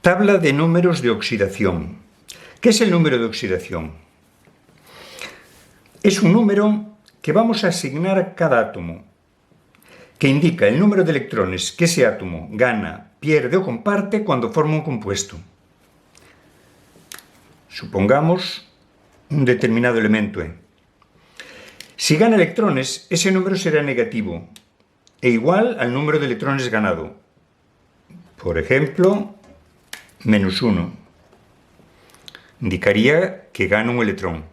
Tabla de números de oxidación. ¿Qué es el número de oxidación? Es un número que vamos a asignar a cada átomo, que indica el número de electrones que ese átomo gana, pierde o comparte cuando forma un compuesto. Supongamos un determinado elemento E. Si gana electrones, ese número será negativo e igual al número de electrones ganado. Por ejemplo, -1. Indicaría que gana un electrón.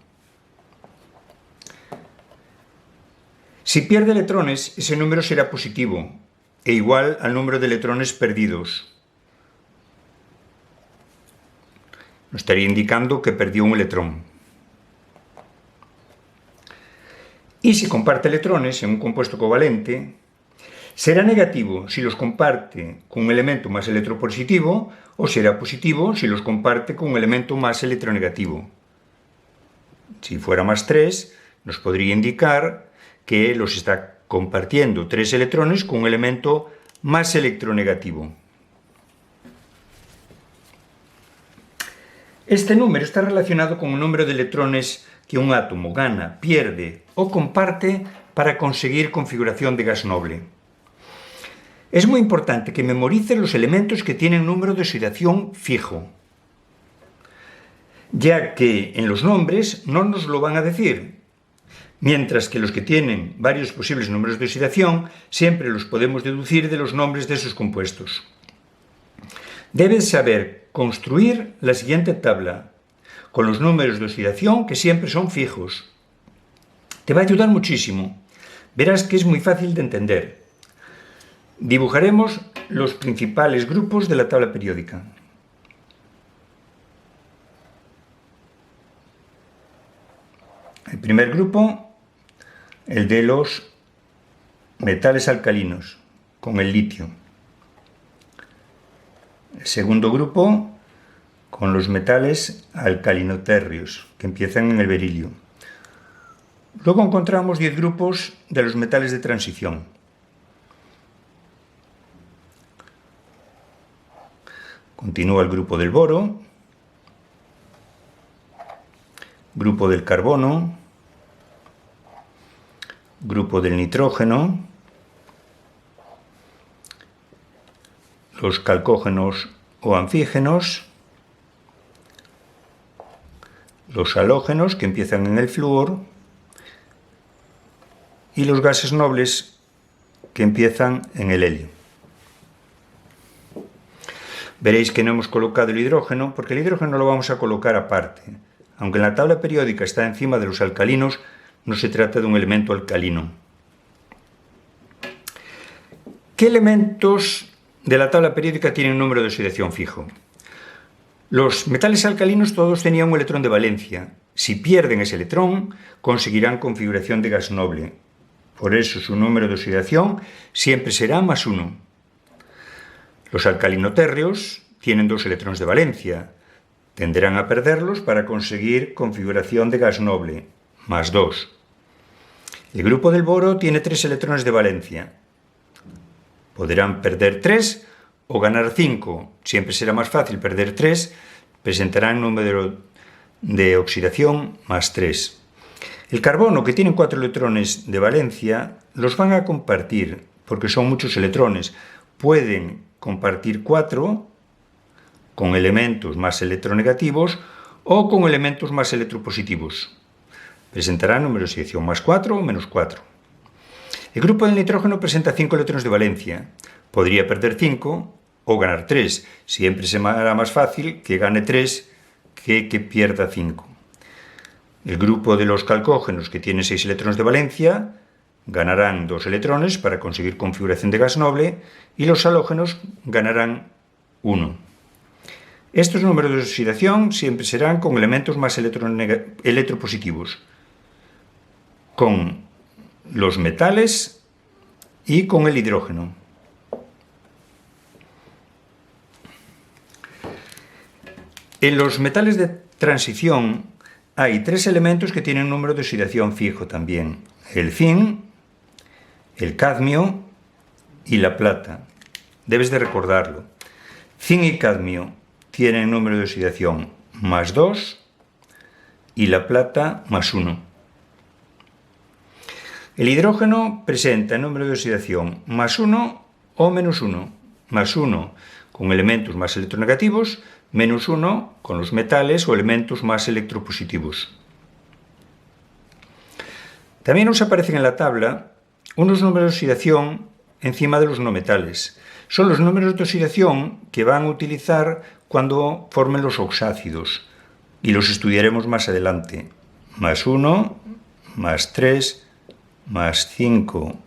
Si pierde electrones, ese número será positivo e igual al número de electrones perdidos. Nos estaría indicando que perdió un electrón. Y si comparte electrones en un compuesto covalente, será negativo si los comparte con un elemento más electropositivo o será positivo si los comparte con un elemento más electronegativo. Si fuera +3, nos podría indicar que los está compartiendo 3 electrones con un elemento más electronegativo. Este número está relacionado con el número de electrones que un átomo gana, pierde o comparte para conseguir configuración de gas noble. Es muy importante que memorices los elementos que tienen número de oxidación fijo, ya que en los nombres no nos lo van a decir, mientras que los que tienen varios posibles números de oxidación siempre los podemos deducir de los nombres de esos compuestos. Debes saber construir la siguiente tabla con los números de oxidación que siempre son fijos. Te va a ayudar muchísimo. Verás que es muy fácil de entender. Dibujaremos los principales grupos de la tabla periódica. El primer grupo, el de los metales alcalinos, con el litio. El segundo grupo, con los metales alcalinotérreos, que empiezan en el berilio. Luego encontramos 10 grupos de los metales de transición. Continúa el grupo del boro, grupo del carbono, grupo del nitrógeno, los calcógenos o anfígenos, los halógenos que empiezan en el flúor y los gases nobles que empiezan en el helio. Veréis que no hemos colocado el hidrógeno porque el hidrógeno lo vamos a colocar aparte. Aunque en la tabla periódica está encima de los alcalinos, no se trata de un elemento alcalino. ¿Qué elementos de la tabla periódica tienen un número de oxidación fijo? Los metales alcalinos todos tenían un electrón de valencia. Si pierden ese electrón, conseguirán configuración de gas noble. Por eso su número de oxidación siempre será +1. Los alcalinotérreos tienen 2 electrones de valencia. Tenderán a perderlos para conseguir configuración de gas noble, +2. El grupo del boro tiene 3 electrones de valencia. Podrán perder 3 o ganar 5. Siempre será más fácil perder 3, presentarán número de oxidación +3. El carbono, que tiene 4 electrones de valencia, los van a compartir, porque son muchos electrones. Pueden compartir 4 con elementos más electronegativos o con elementos más electropositivos. Presentará número de oxidación +4 o -4. El grupo del nitrógeno presenta 5 electrones de valencia. Podría perder 5 o ganar 3. Siempre será más fácil que gane 3 que pierda 5. El grupo de los calcógenos, que tiene 6 electrones de valencia, ganarán 2 electrones para conseguir configuración de gas noble y los halógenos ganarán 1. Estos números de oxidación siempre serán con elementos más electropositivos, con los metales y con el hidrógeno. En los metales de transición hay 3 elementos que tienen un número de oxidación fijo también: el zinc, el cadmio y la plata. Debes de recordarlo. Zinc y cadmio tienen número de oxidación más 2 y la plata más 1. El hidrógeno presenta número de oxidación más 1 o menos 1. Más 1 con elementos más electronegativos, menos 1 con los metales o elementos más electropositivos. También nos aparecen en la tabla unos números de oxidación encima de los no metales. Son los números de oxidación que van a utilizar cuando formen los oxácidos y los estudiaremos más adelante. Más 1, más 3, más 5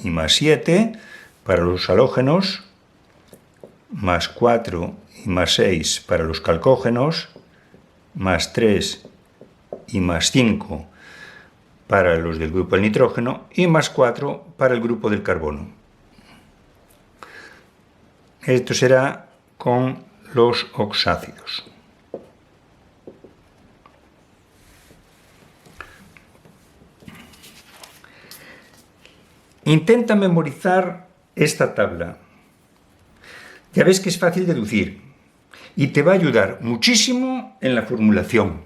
y más 7 para los halógenos, más 4 y más 6 para los calcógenos, más 3 y más 5 para los del grupo del nitrógeno y más 4 para el grupo del carbono. Esto será con los oxácidos. Intenta memorizar esta tabla. Ya ves que es fácil deducir y te va a ayudar muchísimo en la formulación.